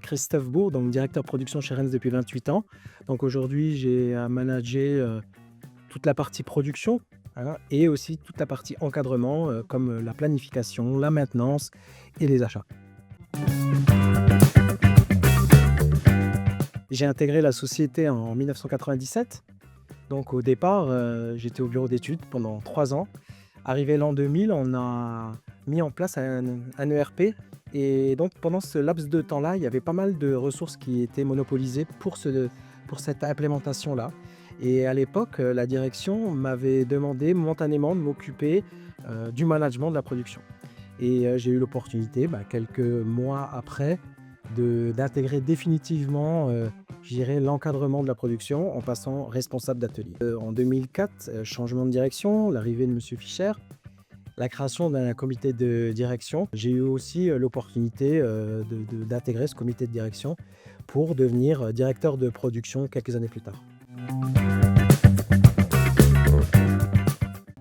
Christophe Bourg, donc directeur production chez Rennes depuis 28 ans. Donc aujourd'hui, j'ai à manager toute la partie production, hein, et aussi toute la partie encadrement, comme la planification, la maintenance et les achats. J'ai intégré la société en 1997. Donc au départ, j'étais au bureau d'études pendant 3 ans. Arrivé l'an 2000, on a mis en place un ERP. Et donc pendant ce laps de temps-là, il y avait pas mal de ressources qui étaient monopolisées pour cette implémentation-là. Et à l'époque, la direction m'avait demandé momentanément de m'occuper du management de la production. Et j'ai eu l'opportunité, quelques mois après, d'intégrer définitivement je dirais, l'encadrement de la production en passant responsable d'atelier. En 2004, changement de direction, l'arrivée de M. Fischer, la création d'un comité de direction. J'ai eu aussi l'opportunité d'intégrer ce comité de direction pour devenir directeur de production quelques années plus tard.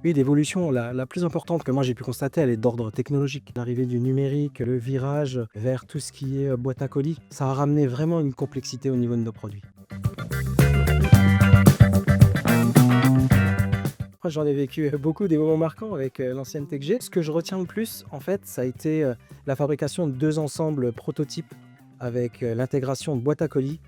Oui, l'évolution la plus importante que moi j'ai pu constater, elle est d'ordre technologique. L'arrivée du numérique, le virage vers tout ce qui est boîte à colis, ça a ramené vraiment une complexité au niveau de nos produits. Moi, j'en ai vécu beaucoup des moments marquants avec l'ancienneté que j'ai. Ce que je retiens le plus, en fait, ça a été la fabrication de 2 ensembles prototypes avec l'intégration de boîte à colis.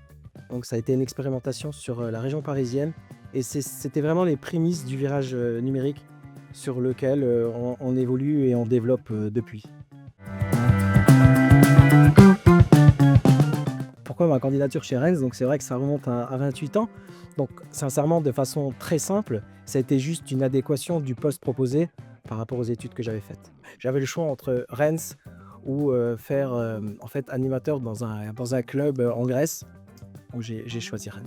Donc ça a été une expérimentation sur la région parisienne. Et c'était vraiment les prémices du virage numérique sur lequel on évolue et on développe depuis. Pourquoi ma candidature chez Rennes? Donc c'est vrai que ça remonte à 28 ans. Donc sincèrement, de façon très simple, ça a été juste une adéquation du poste proposé par rapport aux études que j'avais faites. J'avais le choix entre Rennes ou faire en fait animateur dans un club en Grèce. Donc j'ai choisi Rennes.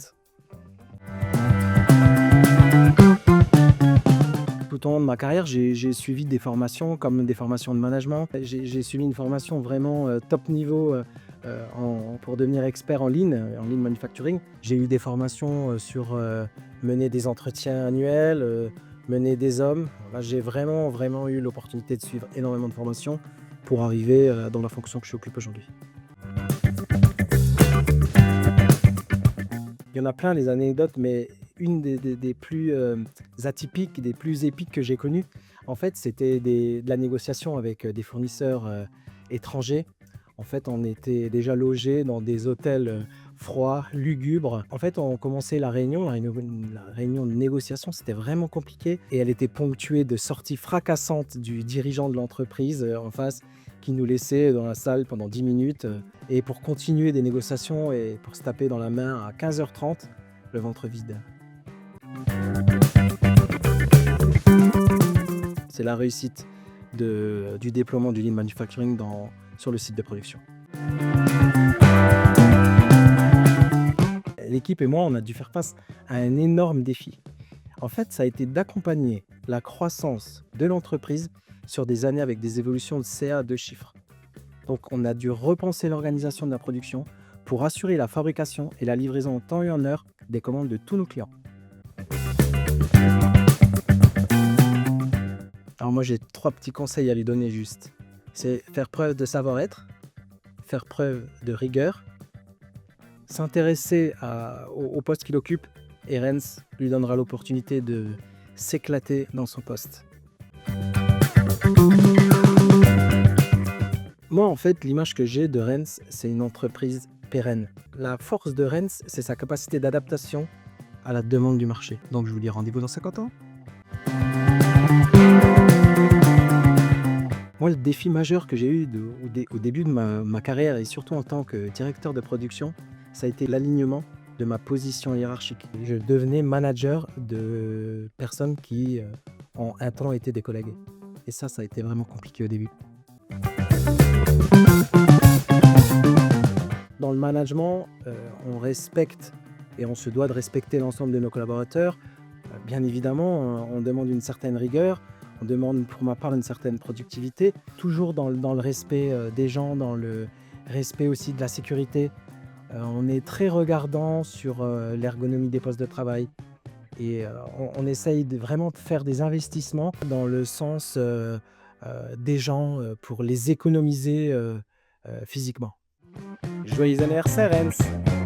Tout au long de ma carrière, j'ai suivi des formations comme des formations de management. J'ai suivi une formation vraiment top niveau pour devenir expert en lean manufacturing. J'ai eu des formations sur mener des entretiens annuels, mener des hommes. Là, j'ai vraiment eu l'opportunité de suivre énormément de formations pour arriver dans la fonction que j'occupe aujourd'hui. Il y en a plein les anecdotes, mais une des plus atypiques, des plus épiques que j'ai connues, en fait, c'était de la négociation avec des fournisseurs étrangers. En fait, on était déjà logés dans des hôtels froids, lugubres. En fait, on commençait la réunion de négociation, c'était vraiment compliqué. Et elle était ponctuée de sorties fracassantes du dirigeant de l'entreprise en face, qui nous laissait dans la salle pendant 10 minutes. Et pour continuer des négociations et pour se taper dans la main à 15h30, le ventre vide. C'est la réussite du déploiement du lean manufacturing sur le site de production. L'équipe et moi, on a dû faire face à un énorme défi. En fait, ça a été d'accompagner la croissance de l'entreprise sur des années avec des évolutions de CA à 2 chiffres. Donc, on a dû repenser l'organisation de la production pour assurer la fabrication et la livraison en temps et en heure des commandes de tous nos clients. Alors moi, j'ai 3 petits conseils à lui donner juste. C'est faire preuve de savoir-être, faire preuve de rigueur, s'intéresser au poste qu'il occupe, et Rennes lui donnera l'opportunité de s'éclater dans son poste. Moi, en fait, l'image que j'ai de Rennes, c'est une entreprise pérenne. La force de Rennes, c'est sa capacité d'adaptation à la demande du marché. Donc, je vous dis rendez-vous dans 50 ans. Moi, le défi majeur que j'ai eu au début de ma carrière, et surtout en tant que directeur de production, ça a été l'alignement de ma position hiérarchique. Je devenais manager de personnes qui ont un temps été des collègues. Et ça a été vraiment compliqué au début. Dans le management, on respecte et on se doit de respecter l'ensemble de nos collaborateurs. Bien évidemment, on demande une certaine rigueur, on demande pour ma part une certaine productivité, toujours dans le respect des gens, dans le respect aussi de la sécurité. On est très regardant sur, l'ergonomie des postes de travail et on essaye de vraiment de faire des investissements dans le sens, des gens, pour les économiser, physiquement. Joyeux anniversaire Hans!